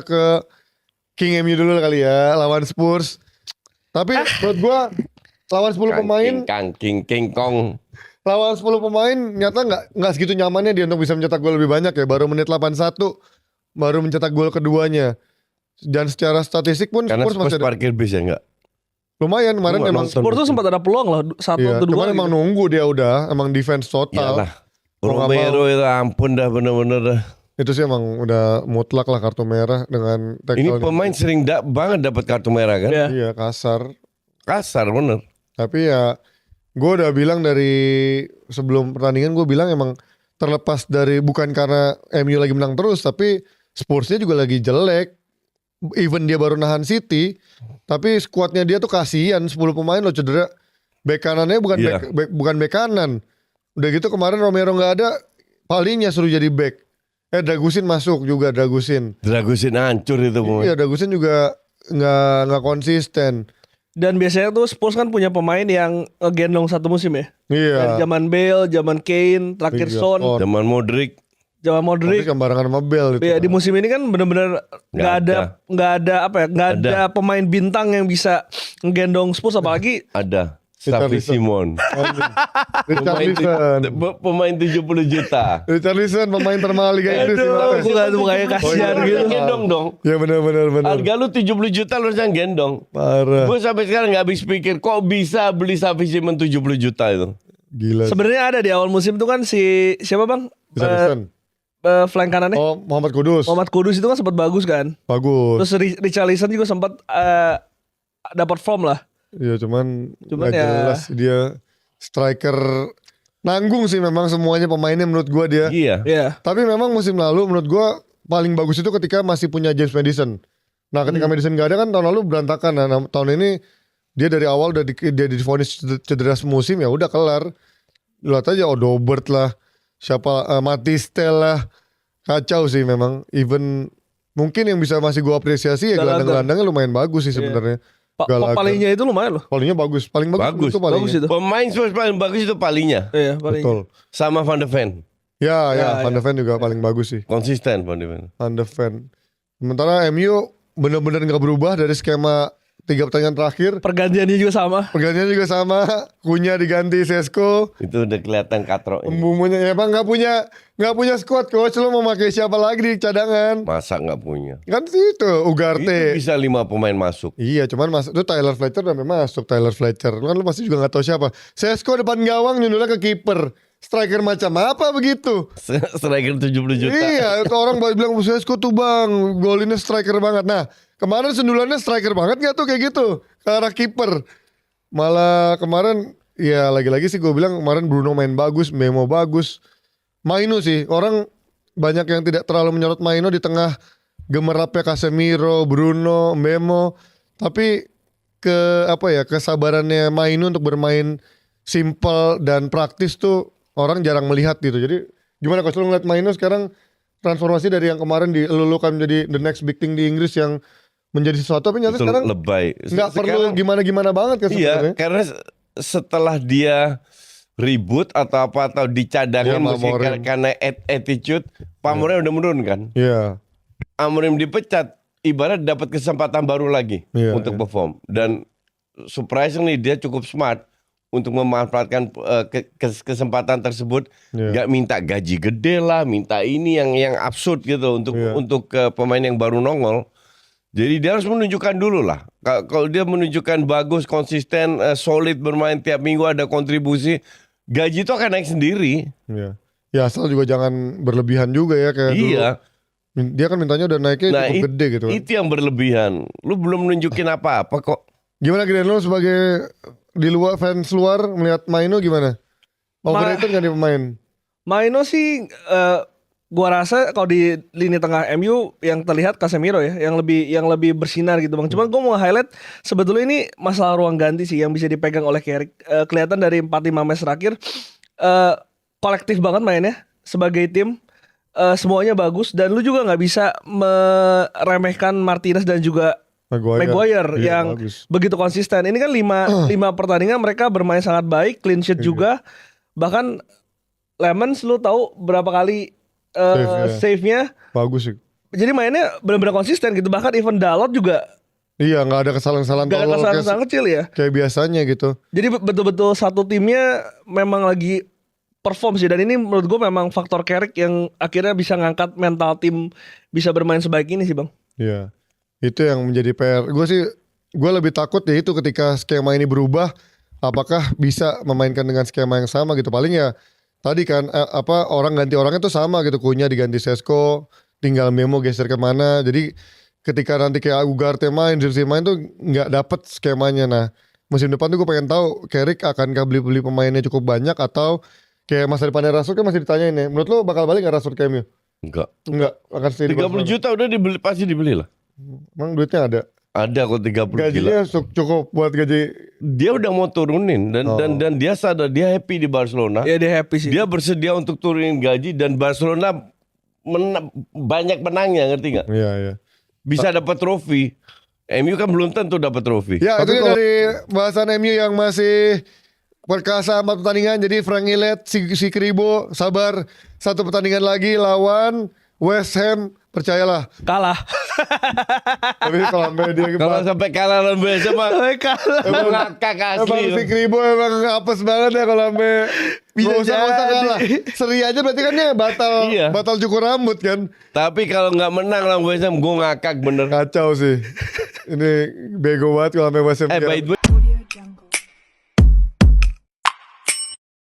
ke King MU dulu kali ya, lawan Spurs. Tapi menurut gue lawan 10 pemain, King Kong. lawan 10 pemain nyata nggak segitu nyamannya dia untuk bisa mencetak gol lebih banyak ya. Baru menit 81 baru mencetak gol keduanya. Dan secara statistik pun Karena Spurs masih Spurs ada, parkir bis ya enggak? lumayan kemarin Gua nggak emang. nonton. Spurs tuh sempat ada peluang loh, 1 Iya, atau 2 cuman emang nunggu dia udah, emang defense total. Iyalah. Mau nggak Romero itu ampun dah bener-bener dah. Itu sih emang udah mutlak lah kartu merah dengan Ini tackle. pemain sering banget dapat kartu merah kan? Iya. Iya kasar. Kasar bener. Tapi ya gue udah bilang dari sebelum pertandingan, gue bilang emang terlepas dari bukan karena MU lagi menang terus, tapi Spursnya juga lagi jelek. Even dia baru nahan City, tapi skuadnya dia tuh kasihan, 10 pemain lo cedera. Bek kanannya bukan Iya. bukan bek kanan. Udah gitu kemarin Romero nggak ada, Palhinha suruh jadi bek. Dragusin masuk juga, Dragusin. Dragusin hancur itu pemain. Iya, Dragusin juga nggak konsisten. Dan biasanya tuh Spurs kan punya pemain yang ngegendong satu musim ya. Iya. Dari zaman Bale, zaman Kane, terakhir Iya, Son, Son. Zaman Modric. zaman Modric Modric. yang barengan sama Bell itu. Ya di musim ini kan bener-bener nggak ada pemain bintang yang bisa ngegendong Spurs, apalagi Ada Xavi Richarlison. Simon. Richarlison. Pemain 70 juta. Richarlison pemain termahal Liga Inggris. aduh, gimana? mukanya kasihan Lu gitu. gendong dong. Ya benar. Harga lu 70 juta lu harus gendong. Parah. Gue sampai sekarang gak habis pikir kok bisa beli Xavi Simon 70 juta itu. Gila. Sebenarnya ada di awal musim tuh kan si siapa bang? Richarlison. Flank kanannya Oh, Muhammad Kudus. Muhammad Kudus itu kan sempat bagus kan. Bagus. Terus Richarlison juga sempat dapat form lah. Iya, cuman Cuman nggak ya- jelas dia striker nanggung sih memang semuanya pemainnya menurut gua dia. Iya. Iya. Tapi memang musim lalu menurut gua paling bagus itu ketika masih punya James Madison. Nah, ketika Madison gak ada kan tahun lalu berantakan. Nah, tahun ini dia dari awal udah dia divonis cedera semusim, ya udah kelar. Lihat aja Odobert lah, siapa Matistel lah. Kacau sih memang. Even mungkin yang bisa masih gua apresiasi ya Gallagher. gelandang-gelandangnya lumayan bagus sih sebenarnya. Gallagher. Palingnya itu lumayan loh. Palingnya bagus, paling bagus, Bagus. itu palingnya. Bagus itu. Pemain Spurs paling bagus itu Palhinha. Iya, paling. Betul. Sama Van de Ven. Ya, Van de Ven juga paling bagus sih. Konsisten Van de Ven. Van de Ven. Sementara MU bener-bener gak berubah dari skema 3 pertandingan terakhir. Pergantiannya juga sama. Pergantiannya juga sama. Kunya diganti Sesko. Itu udah kelihatan katrok. Pembumunya ya bang nggak punya squad coach. Lo mau pakai siapa lagi di cadangan? Masa nggak punya? Kan sih itu Itu Ugarte. bisa 5 pemain masuk. Iya, cuman itu Tyler Fletcher udah masuk. Tyler Fletcher kan lo pasti juga nggak tahu siapa. Sesko depan gawang nyundulnya ke kiper. Striker macam apa begitu? Striker 70 juta. Iya, itu orang bilang Sesko tuh bang, golinnya striker banget. Nah, kemarin sendulannya striker banget gak tuh kayak gitu ke arah kiper. Malah kemarin ya lagi-lagi sih gue bilang kemarin Bruno main bagus, Memo bagus. Maino sih, orang banyak yang tidak terlalu menyorot Maino di tengah gemerlapnya Casemiro, Bruno, Memo. Tapi kesabarannya Maino untuk bermain simple dan praktis tuh orang jarang melihat gitu. Jadi gimana coach lu ngeliat Maino sekarang transformasi dari yang kemarin dilulukan menjadi the next big thing di Inggris yang menjadi sesuatu, tapi nyata Itu sekarang lebay. nggak perlu gimana-gimana banget kan Iya, sebenarnya. karena setelah dia ribut atau dicadangin Iya, mesti Amorim. karena attitude, Pak Amorim udah menurun kan. Iya. Amorim dipecat, ibarat dapat kesempatan baru lagi Iya, untuk iya. perform. Dan surprisingly dia cukup smart untuk memanfaatkan kesempatan tersebut. Iya. Gak minta gaji gede lah, minta ini yang absurd gitu Iya. untuk pemain yang baru nongol. Jadi dia harus menunjukkan dulu lah. Kalau dia menunjukkan bagus, konsisten, solid bermain tiap minggu ada kontribusi, gaji itu akan naik sendiri. Iya. Ya asal juga jangan berlebihan juga ya kayak dulu. Iya. Dia kan mintanya udah naiknya Nah, cukup gede gitu kan. Itu yang berlebihan. Lu belum nunjukin apa-apa kok. Gimana Gden, lo sebagai di luar fans luar melihat Maino gimana? Overrated nggak nih pemain? Maino sih gua rasa kalau di lini tengah MU yang terlihat Casemiro ya yang lebih bersinar gitu bang. Cuman gua mau highlight sebetulnya ini masalah ruang ganti sih yang bisa dipegang oleh Carrick. Kelihatan dari 4-5 match terakhir kolektif banget mainnya sebagai tim. Semuanya bagus dan lu juga nggak bisa meremehkan Martinez dan juga Maguire Iya, yang bagus. begitu konsisten. Ini kan 5 pertandingan mereka bermain sangat baik, clean sheet juga. Bahkan Lemons lu tahu berapa kali Save-nya. save-nya Bagus sih. jadi mainnya benar-benar konsisten gitu. Bahkan even Dalot juga Iya, nggak ada kesalahan-kesalahan gak ada tolol kesalahan kecil ya. kayak biasanya gitu. Jadi betul-betul satu timnya memang lagi perform sih. Dan ini menurut gue memang faktor Carrick yang akhirnya bisa ngangkat mental tim bisa bermain sebaik ini sih Bang. Iya, itu yang menjadi PR. Gue lebih takut ya itu ketika skema ini berubah, apakah bisa memainkan dengan skema yang sama gitu. Paling ya tadi kan orang ganti orangnya tuh sama gitu. Kunya diganti Sesko, tinggal Memo geser kemana. Jadi ketika nanti kayak Ugarte main, Zirkzee main tuh nggak dapet skemanya. Nah musim depan tuh gue pengen tahu Carrick akankah beli pemainnya cukup banyak atau kayak masa depannya Rashford kan masih ditanyain ya. Menurut lo bakal balik nggak Rashford ke MU? Enggak. Enggak, akan stay di 30 Barcelona. juta udah dibeli, pasti dibeli lah. Emang duitnya ada. Ada kok 30 gila. Gajinya cukup buat gaji. Dia udah mau turunin dan dia sadar, dia happy di Barcelona. Ya dia happy sih. Dia bersedia untuk turunin gaji dan Barcelona banyak menangnya, ngerti nggak? Iya, iya. Bisa dapat trofi. MU kan belum tentu dapat trofi. Ya itu dia dari bahasan MU yang masih perkasa 4 pertandingan. Jadi Frank Gillett, si Kribo sabar 1 pertandingan lagi lawan West Ham. Percayalah. Kalah. Tapi kalau sampai dia Kalau sampai kalah lawan biasa mah Kalah. ngakak Emang asli. si Kribo emang apes banget ya kalau sampai Bisa nggak usah jadi. kalah. Seri aja berarti kan dia Iya. batal cukur rambut kan. Tapi kalau nggak menang lawan West Ham, gue ngakak bener. Kacau sih. Ini bego banget kalau sampai West Ham. By the way,